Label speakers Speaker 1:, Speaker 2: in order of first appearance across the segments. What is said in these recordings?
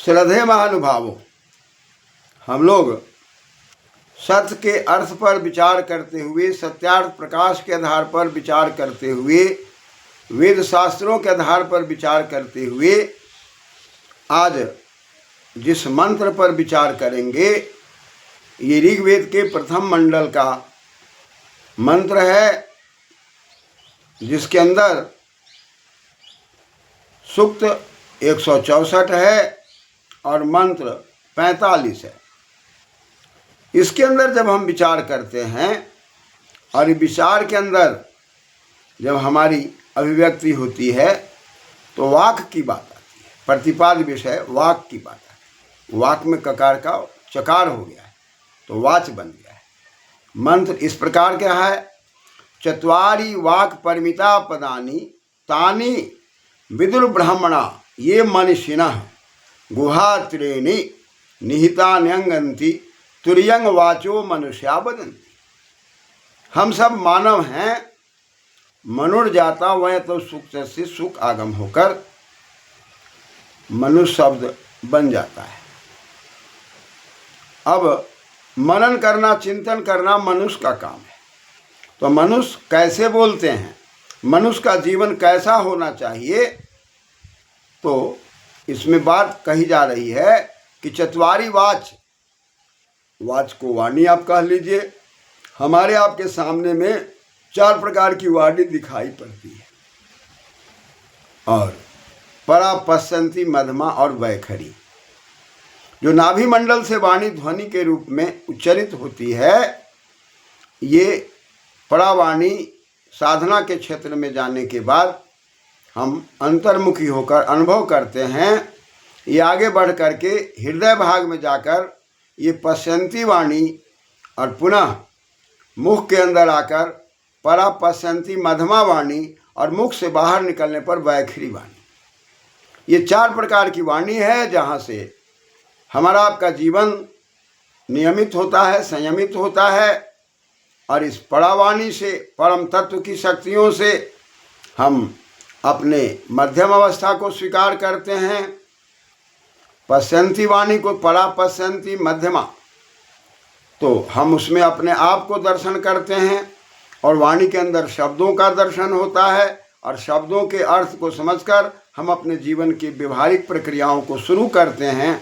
Speaker 1: श्रद्धेय महानुभावों, हम लोग सत्य के अर्थ पर विचार करते हुए, सत्यार्थ प्रकाश के आधार पर विचार करते हुए, वेद शास्त्रों के आधार पर विचार करते हुए आज जिस मंत्र पर विचार करेंगे, ये ऋग्वेद के प्रथम मंडल का मंत्र है, जिसके अंदर सूक्त 164 है और मंत्र 45 है। इसके अंदर जब हम विचार करते हैं और विचार के अंदर जब हमारी अभिव्यक्ति होती है तो वाक की बात आती है। प्रतिपाद्य विषय वाक की बात आती है। वाक में ककार का चकार हो गया है तो वाच बन गया है। मंत्र इस प्रकार का है, चत्वारि वाक परिमिता पदानि तानि विदुर ब्राह्मणा ये मनीषिणः गुहात्रेणि निहितान्यंगन्ति तुर्यंग वाचो मनुष्या वदन्ति। हम सब मानव हैं, मनुर जाता वह तो सुख से सुख आगम होकर मनुष्य शब्द बन जाता है। अब मनन करना, चिंतन करना मनुष्य का काम है। तो मनुष्य कैसे बोलते हैं, मनुष्य का जीवन कैसा होना चाहिए, तो इसमें बात कही जा रही है कि चत्वारि वाच, वाच को वाणी आप कह लीजिए। हमारे आपके सामने में 4 प्रकार की वाणी दिखाई पड़ती है, और परा, पश्यंती, मध्यमा और वैखरी। जो नाभि मंडल से वाणी ध्वनि के रूप में उच्चरित होती है, ये परावाणी साधना के क्षेत्र में जाने के बाद हम अंतर्मुखी होकर अनुभव करते हैं। ये आगे बढ़ करके हृदय भाग में जाकर ये पश्यंती वाणी और पुनः मुख के अंदर आकर परा, पश्यंती, मध्यमा वाणी और मुख से बाहर निकलने पर वैखरी वाणी। ये 4 प्रकार की वाणी है जहाँ से हमारा आपका जीवन नियमित होता है, संयमित होता है। और इस परावाणी से, परम तत्व की शक्तियों से हम अपने मध्यम अवस्था को स्वीकार करते हैं। पश्यंती वाणी को परा, पश्यंती, मध्यमा, तो हम उसमें अपने आप को दर्शन करते हैं। और वाणी के अंदर शब्दों का दर्शन होता है, और शब्दों के अर्थ को समझकर हम अपने जीवन की व्यवहारिक प्रक्रियाओं को शुरू करते हैं,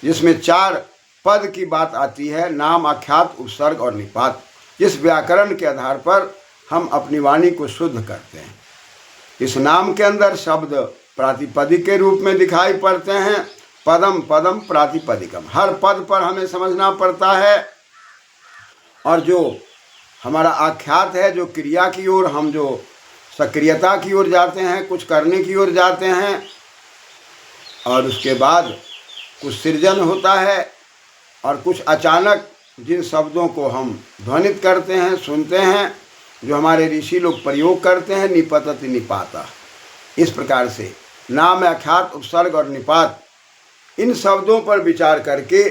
Speaker 1: जिसमें 4 पद की बात आती है, नाम, आख्यात, उपसर्ग और निपात। इस व्याकरण के आधार पर हम अपनी वाणी को शुद्ध करते हैं। इस नाम के अंदर शब्द प्रातिपदिक के रूप में दिखाई पड़ते हैं। पदम, पदम, प्रातिपदिकम, हर पद पर हमें समझना पड़ता है। और जो हमारा आख्यात है, जो क्रिया की ओर, हम जो सक्रियता की ओर जाते हैं, कुछ करने की ओर जाते हैं, और उसके बाद कुछ सृजन होता है, और कुछ अचानक जिन शब्दों को हम ध्वनित करते हैं, सुनते हैं, जो हमारे ऋषि लोग प्रयोग करते हैं, निपतति निपाता। इस प्रकार से नाम, आख्यात, उपसर्ग और निपात, इन शब्दों पर विचार करके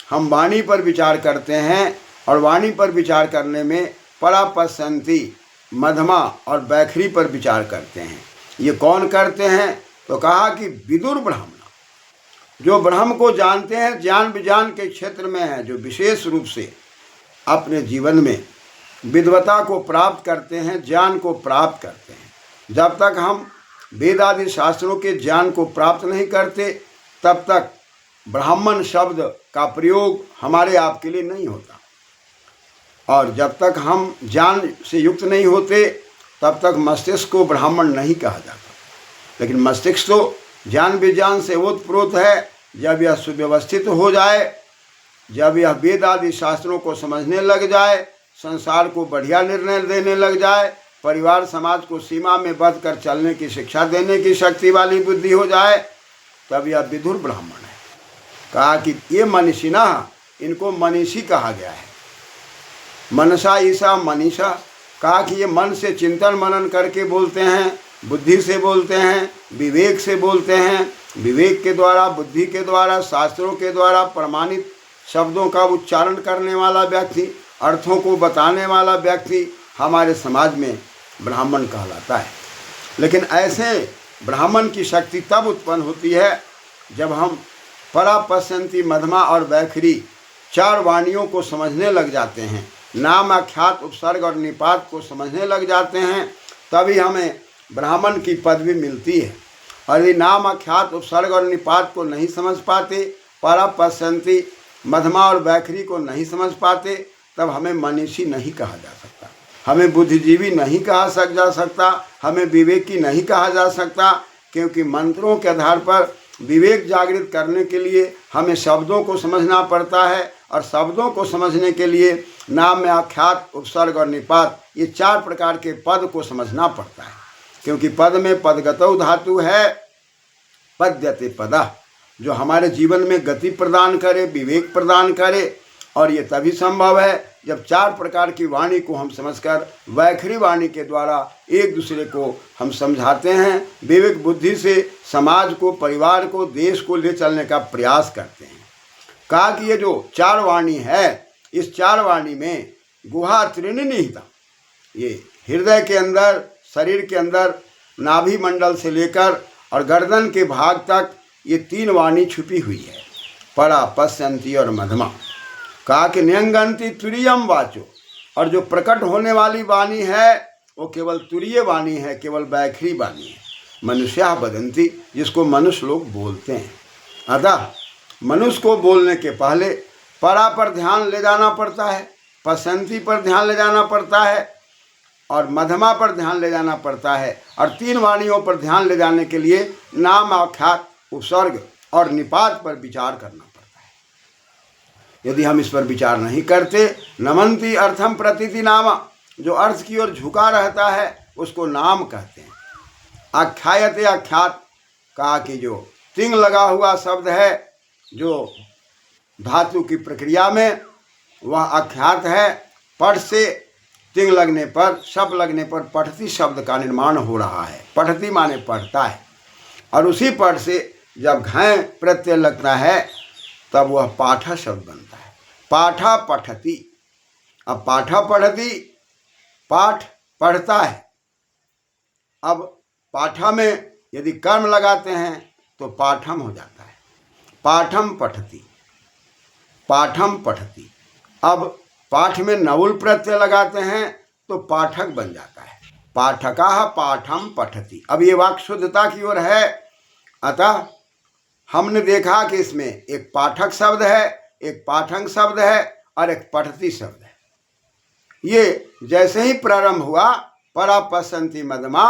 Speaker 1: हम वाणी पर विचार करते हैं। और वाणी पर विचार करने में परा, पश्यंती, मध्यमा और वैखरी पर विचार करते हैं। ये कौन करते हैं, तो कहा कि विदुर ब्राह्मण, जो ब्रह्म को जानते हैं, ज्ञान विज्ञान के क्षेत्र में हैं, जो विशेष रूप से अपने जीवन में विद्वता को प्राप्त करते हैं, ज्ञान को प्राप्त करते हैं। जब तक हम वेद आदि शास्त्रों के ज्ञान को प्राप्त नहीं करते, तब तक ब्राह्मण शब्द का प्रयोग हमारे आप के लिए नहीं होता। और जब तक हम ज्ञान से युक्त नहीं होते, तब तक मस्तिष्क को ब्राह्मण नहीं कहा जाता। लेकिन मस्तिष्क तो ज्ञान विज्ञान से ओतप्रोत है। जब यह सुव्यवस्थित हो जाए, जब यह वेद आदि शास्त्रों को समझने लग जाए, संसार को बढ़िया निर्णय देने लग जाए, परिवार समाज को सीमा में बंध कर चलने की शिक्षा देने की शक्ति वाली बुद्धि हो जाए, तब यह विदुर ब्राह्मण है। कहा कि ये मनीषिणः, इनको मनीषी कहा गया है। मनसा ईसा मनीषा, कहा कि ये मन से चिंतन मनन करके बोलते हैं, बुद्धि से बोलते हैं, विवेक से बोलते हैं। विवेक के द्वारा, बुद्धि के द्वारा, शास्त्रों के द्वारा प्रमाणित शब्दों का उच्चारण करने वाला व्यक्ति, अर्थों को बताने वाला व्यक्ति हमारे समाज में ब्राह्मण कहलाता है। लेकिन ऐसे ब्राह्मण की शक्ति तब उत्पन्न होती है जब हम परा, पश्यंती, मध्यमा और वैखरी 4 वाणियों को समझने लग जाते हैं, नाम, आख्यात, उपसर्ग और निपात को समझने लग जाते हैं, तभी हमें ब्राह्मण की पदवी मिलती है। और यदि नाम, आख्यात, उपसर्ग और निपात को नहीं समझ पाते, परा, पश्यंती, मध्यमा और वैखरी को नहीं समझ पाते, तब हमें मनीषी नहीं कहा जा सकता, हमें बुद्धिजीवी नहीं कहा जा सकता, हमें विवेकी नहीं कहा जा सकता, क्योंकि मंत्रों के आधार पर विवेक जागृत करने के लिए हमें शब्दों को समझना पड़ता है, और शब्दों को समझने के लिए नाम में आख्यात, उपसर्ग और निपात, ये 4 प्रकार के पद को समझना पड़ता है। क्योंकि पद में पदगतौ धातु है, पद्यते पदा, जो हमारे जीवन में गति प्रदान करे, विवेक प्रदान करे, और ये तभी संभव है जब 4 प्रकार की वाणी को हम समझकर वैखरी वाणी के द्वारा एक दूसरे को हम समझाते हैं, विवेक बुद्धि से समाज को, परिवार को, देश को ले चलने का प्रयास करते हैं। कहा कि ये जो 4 वाणी है, इस 4 वाणी में गुहा त्रीणि निहिता, ये हृदय के अंदर, शरीर के अंदर, नाभि मंडल से लेकर और गर्दन के भाग तक ये 3 वाणी छुपी हुई है, परा, पश्यंती और मध्यमा। कहा कि न्यंगंती तुरीयम वाचो, और जो प्रकट होने वाली वाणी है वो केवल तुरीय वाणी है, केवल वैखरी वाणी है। मनुष्या वदंती, जिसको मनुष्य लोग बोलते हैं। अतः मनुष्य को बोलने के पहले परा पर ध्यान ले जाना पड़ता है, पश्यंती पर ध्यान ले जाना पड़ता है, और मध्यमा पर ध्यान ले जाना पड़ता है, और 3 वाणियों पर ध्यान ले जाने के लिए नाम, आख्यात, उपसर्ग और निपात पर विचार करना पड़ता है। यदि हम इस पर विचार नहीं करते, नमंती अर्थम प्रतीति नाम, जो अर्थ की ओर झुका रहता है उसको नाम कहते हैं। आख्यायते, आख्यात, कहा कि जो तिंग लगा हुआ शब्द है, जो धातु की प्रक्रिया में, वह आख्यात है। पठ से तिंग लगने पर, शप लगने पर पठती शब्द का निर्माण हो रहा है। पठती माने पढ़ता है, और उसी पठ से जब घय प्रत्यय लगता है तब वह पाठा शब्द बनता है। पाठा पठती, अब पाठा पढ़ती, पाठ पढ़ता है। अब पाठा में यदि कर्म लगाते हैं तो पाठम हो जाता है, पाठम पठती, पाठम पठती। अब पाठ में नवुल प्रत्यय लगाते हैं तो पाठक बन जाता है, पाठका पाठम पठती। अब ये वाक् शुद्धता की ओर है। अतः हमने देखा कि इसमें एक पाठक शब्द है, एक पाठक शब्द है और एक पठती शब्द है। ये जैसे ही प्रारंभ हुआ परा, पश्यंती, मध्यमा,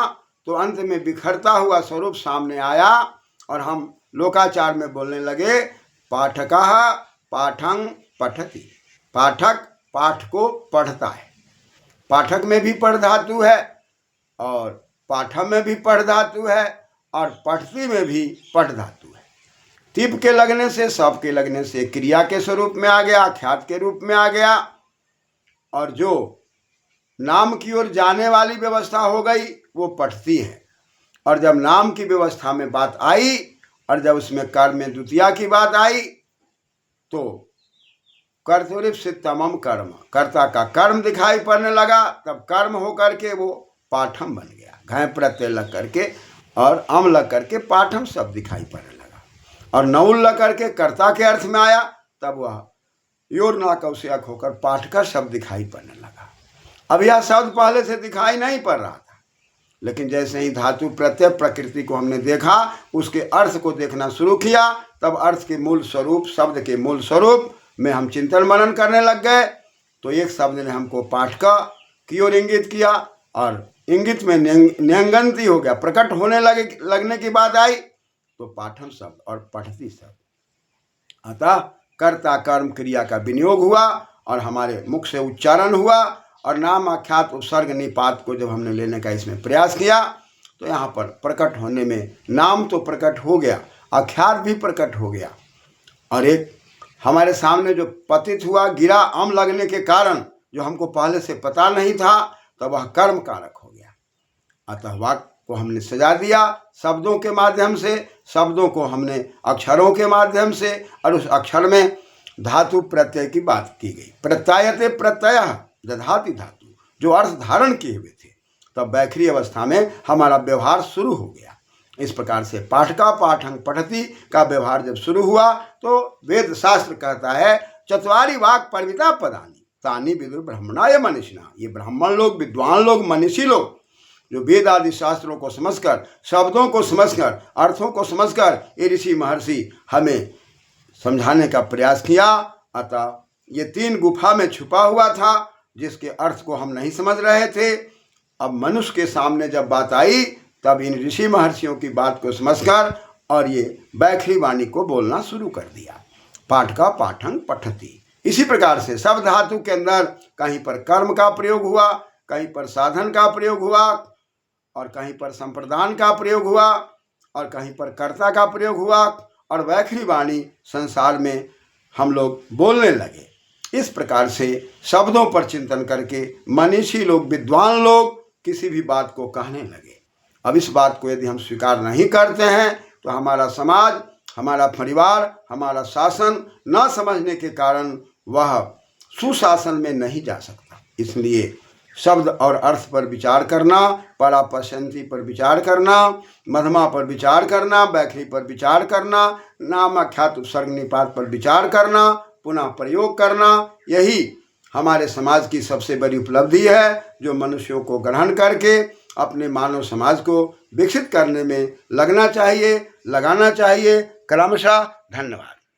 Speaker 1: तो अंत में बिखरता हुआ स्वरूप सामने आया, और हम लोकाचार में बोलने लगे पाठका पाठं पठति। पाठक पाठ को पढ़ता है। पाठक में भी पढ़ धातु है, और पाठम में भी पढ़ धातु है, और पठती में भी पढ़ धातु है। तिप के लगने से, सब के लगने से क्रिया के स्वरूप में आ गया, ख्यात के रूप में आ गया। और जो नाम की ओर जाने वाली व्यवस्था हो गई वो पठती है। और जब नाम की व्यवस्था में बात आई, और जब उसमें कर्म में द्वितीया की बात आई, तो कर्तव्य से तमम कर्म, कर्ता का कर्म दिखाई पड़ने लगा। तब कर्म होकर के वो पाठम बन गया, घय प्रत्यय लग करके और अम लग करके पाठम शब्द दिखाई पड़ने लगा। और नौल लग करके कर्ता के अर्थ में आया, तब वह योर नाकौशयक होकर पाठ का शब्द दिखाई पड़ने लगा। अब यह शब्द पहले से दिखाई नहीं पड़ रहा था, लेकिन जैसे ही धातु प्रत्यय प्रकृति को हमने देखा, उसके अर्थ को देखना शुरू किया, तब अर्थ के मूल स्वरूप, शब्द के मूल स्वरूप में हम चिंतन मनन करने लग गए। तो एक शब्द ने हमको पाठ का की ओर इंगित किया, और इंगित में न्यंगंती हो गया, प्रकट होने लगने की बात आई तो पाठम शब्द और पठती शब्द। अतः कर्ता कर्म क्रिया का विनियोग हुआ, और हमारे मुख से उच्चारण हुआ, और नाम, आख्यात, उपसर्ग, निपात को जब हमने लेने का इसमें प्रयास किया, तो यहाँ पर प्रकट होने में नाम तो प्रकट हो गया, आख्यात भी प्रकट हो गया, और एक हमारे सामने जो पतित हुआ, गिरा, अम लगने के कारण, जो हमको पहले से पता नहीं था, तब वह कर्म कारक हो गया। अतः वाक्य को हमने सजा दिया शब्दों के माध्यम से, शब्दों को हमने अक्षरों के माध्यम से, और उस अक्षर में धातु प्रत्यय की बात की गई। प्रत्ययते प्रत्यय दधाति धातु, जो अर्थ धारण किए हुए थे। तब वैखरी अवस्था में हमारा व्यवहार शुरू हो गया। इस प्रकार से पाठका पाठं पठति का व्यवहार जब शुरू हुआ तो वेद शास्त्र कहता है चत्वारि वाक् परिमिता पदानि तानि विदुर ब्रह्मणाय मनीषिणः। ये ब्राह्मण लोग, विद्वान लोग, मनीषी लोग जो वेद आदि शास्त्रों को समझकर, शब्दों को समझकर, अर्थों को समझकर ये ऋषि महर्षि हमें समझाने का प्रयास किया। अतः ये 3 गुफा में छुपा हुआ था जिसके अर्थ को हम नहीं समझ रहे थे। अब मनुष्य के सामने जब बात आई तब इन ऋषि महर्षियों की बात को समझकर और ये वैखरी वाणी को बोलना शुरू कर दिया। पाठका पाठं पठति। इसी प्रकार से शब्द धातु के अंदर कहीं पर कर्म का प्रयोग हुआ, कहीं पर साधन का प्रयोग हुआ, और कहीं पर संप्रदान का प्रयोग हुआ, और कहीं पर कर्ता का प्रयोग हुआ, और वैखरी वाणी संसार में हम लोग बोलने लगे। इस प्रकार से शब्दों पर चिंतन करके मनीषी लोग, विद्वान लोग किसी भी बात को कहने लगे। अब इस बात को यदि हम स्वीकार नहीं करते हैं तो हमारा समाज, हमारा परिवार, हमारा शासन न समझने के कारण वह सुशासन में नहीं जा सकता। इसलिए शब्द और अर्थ पर विचार करना, परापश्यन्ति पर विचार करना, मध्यमा पर विचार करना, वैखरी पर विचार करना, नामाख्यात उपसर्ग निपात पर विचार करना, पुनः प्रयोग करना, यही हमारे समाज की सबसे बड़ी उपलब्धि है जो मनुष्यों को ग्रहण करके अपने मानव समाज को विकसित करने में लगना चाहिए, लगाना चाहिए। क्रमशः। धन्यवाद।